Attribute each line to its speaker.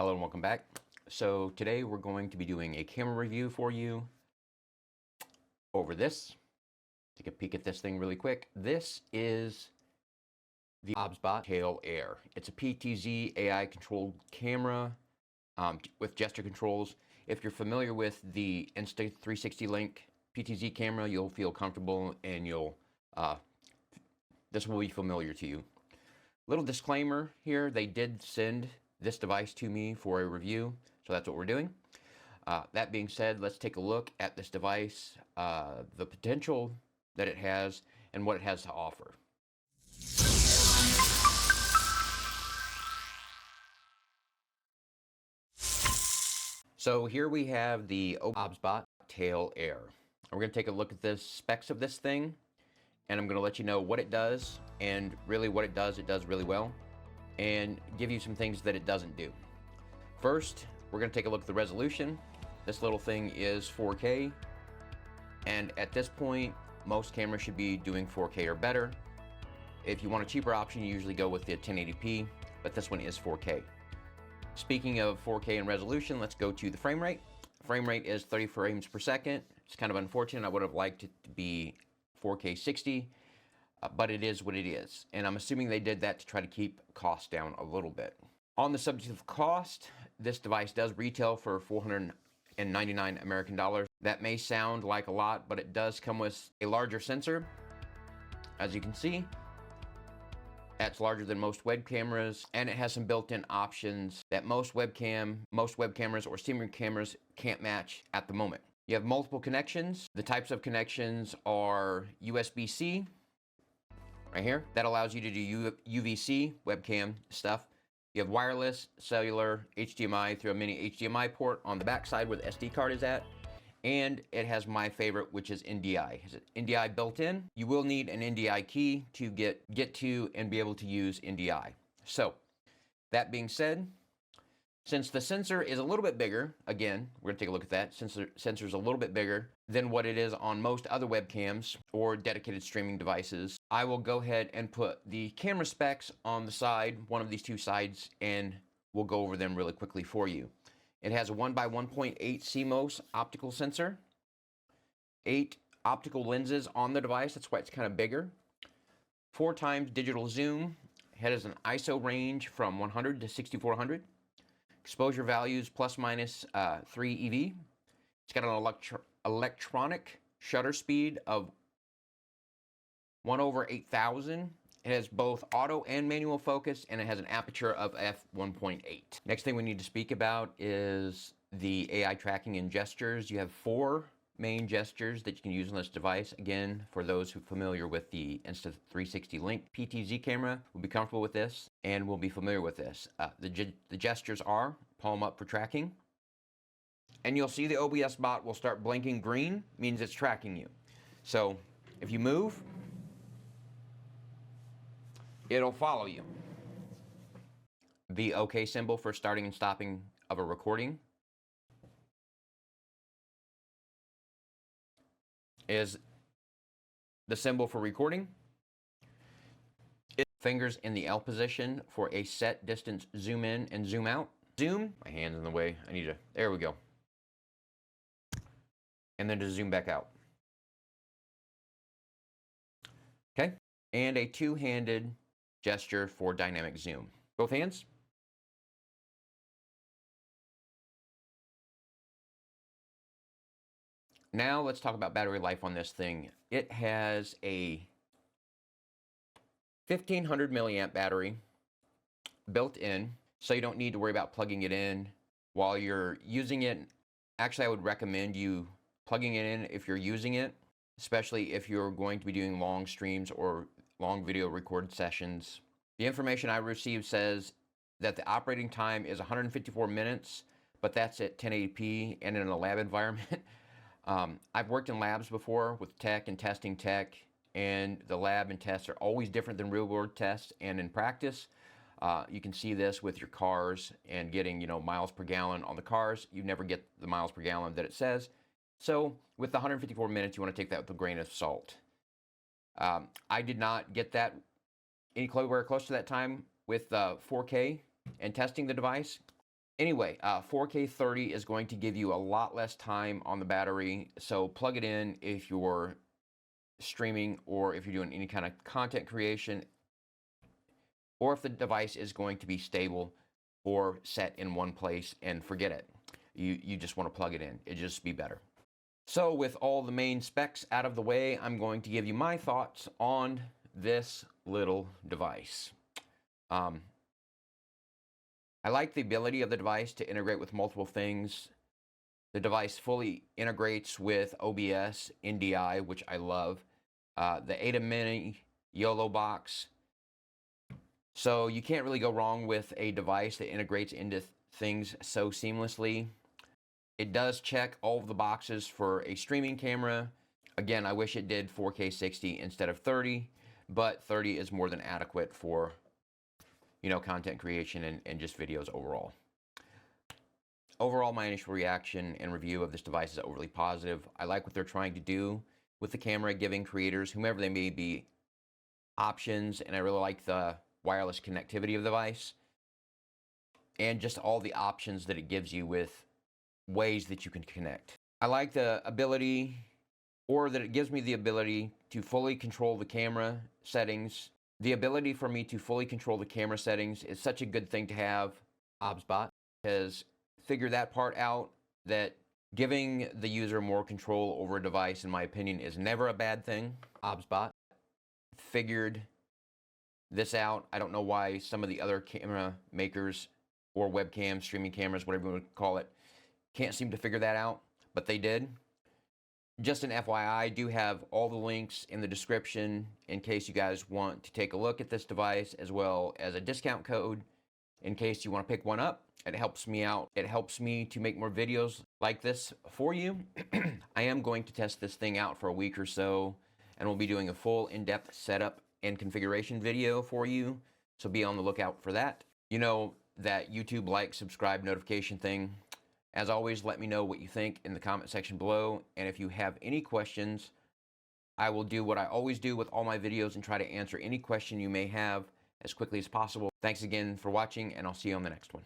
Speaker 1: Hello and welcome back. So today we're going to be doing a camera review for you over this. Take a peek at this thing really quick. This is the OBSBOT Tail Air. It's a PTZ AI controlled camera with gesture controls. If you're familiar with the Insta360 Link PTZ camera, you'll feel comfortable and this will be familiar to you. Little disclaimer here, they did send this device to me for a review, so that's what we're doing. That being said, let's take a look at this device, the potential that it has, and what it has to offer. So here we have the OBSBOT Tail Air. We're going to take a look at the specs of this thing, and I'm going to let you know what it does, and really what it does really well, and give you some things that it doesn't do. First, we're going to take a look at the resolution. This little thing is 4K, and at this point, most cameras should be doing 4K or better. If you want a cheaper option, you usually go with the 1080p, but this one is 4K. Speaking of 4K and resolution, let's go to the frame rate. Frame rate is 30 frames per second. It's kind of unfortunate. I would have liked it to be 4K 60, but it is what it is. And I'm assuming they did that to try to keep costs down a little bit. On the subject of cost, this device does retail for $499 American dollars. That may sound like a lot, but it does come with a larger sensor. As you can see, that's larger than most web cameras, and it has some built-in options that most web cameras or streaming cameras can't match at the moment. You have multiple connections. The types of connections are USB-C, right here. That allows you to do UVC webcam stuff. You have wireless, cellular, HDMI through a mini HDMI port on the back side where the SD card is at. And it has my favorite, which is NDI. It has NDI built in. You will need an NDI key to get to and be able to use NDI. So, that being said, since the sensor is a little bit bigger, again, we're going to take a look at that. Sensor is a little bit bigger than what it is on most other webcams or dedicated streaming devices, I will go ahead and put the camera specs on the side, one of these two sides, and we'll go over them really quickly for you. It has a 1x1.8 CMOS optical sensor, 8 optical lenses on the device, that's why it's kind of bigger, 4x digital zoom. It has an ISO range from 100 to 6400. Exposure values plus minus 3 EV. It's got an electronic shutter speed of 1/8000. It has both auto and manual focus, and it has an aperture of f1.8. Next thing we need to speak about is the AI tracking and gestures. You have 4 main gestures that you can use on this device. Again, for those who are familiar with the Insta360 Link PTZ camera, will be comfortable with this and will be familiar with this. The gestures are palm up for tracking, and you'll see the OBSBOT will start blinking green, means it's tracking you. So if you move, it'll follow you. The OK symbol for starting and stopping of a recording is the symbol for recording. Fingers in the L position for a set distance zoom in and zoom out. Zoom, my hand's in the way, there we go. And then to zoom back out. Okay, and a two-handed gesture for dynamic zoom. Both hands. Now let's talk about battery life on this thing. It has a 1500 milliamp battery built in, so you don't need to worry about plugging it in while you're using it. Actually, I would recommend you plugging it in if you're using it, especially if you're going to be doing long streams or long video record sessions. The information I received says that the operating time is 154 minutes, but that's at 1080p and in a lab environment. I've worked in labs before with tech and testing tech, and the lab and tests are always different than real world tests. And in practice, you can see this with your cars and getting, miles per gallon on the cars. You never get the miles per gallon that it says. So with the 154 minutes, you want to take that with a grain of salt. I did not get that anywhere close to that time with 4K and testing the device. Anyway, 4K 30 is going to give you a lot less time on the battery, so plug it in if you're streaming or if you're doing any kind of content creation, or if the device is going to be stable or set in one place, and forget it. You just want to plug it in. It'd just be better. So with all the main specs out of the way, I'm going to give you my thoughts on this little device. I like the ability of the device to integrate with multiple things. The device fully integrates with OBS, NDI, which I love. The ADA Mini YOLO box. So you can't really go wrong with a device that integrates into things so seamlessly. It does check all of the boxes for a streaming camera. Again, I wish it did 4K 60 instead of 30, but 30 is more than adequate for, content creation and just videos overall. Overall, my initial reaction and review of this device is overly positive. I like what they're trying to do with the camera, giving creators, whomever they may be, options, and I really like the wireless connectivity of the device and just all the options that it gives you with ways that you can connect. I like the ability, or that it gives me the ability to fully control the camera settings. The ability for me to fully control the camera settings is such a good thing to have. OBSBOT has figured that part out, that giving the user more control over a device, in my opinion, is never a bad thing. OBSBOT figured this out. I don't know why some of the other camera makers or webcam, streaming cameras, whatever you would call it, can't seem to figure that out, but they did. Just an FYI, I do have all the links in the description in case you guys want to take a look at this device, as well as a discount code in case you want to pick one up. It helps me out. It helps me to make more videos like this for you. I am going to test this thing out for a week or so, and we'll be doing a full in-depth setup and configuration video for you, so be on the lookout for that. You know that YouTube like, subscribe, notification thing. As always, let me know what you think in the comment section below, and if you have any questions, I will do what I always do with all my videos and try to answer any question you may have as quickly as possible. Thanks again for watching, and I'll see you on the next one.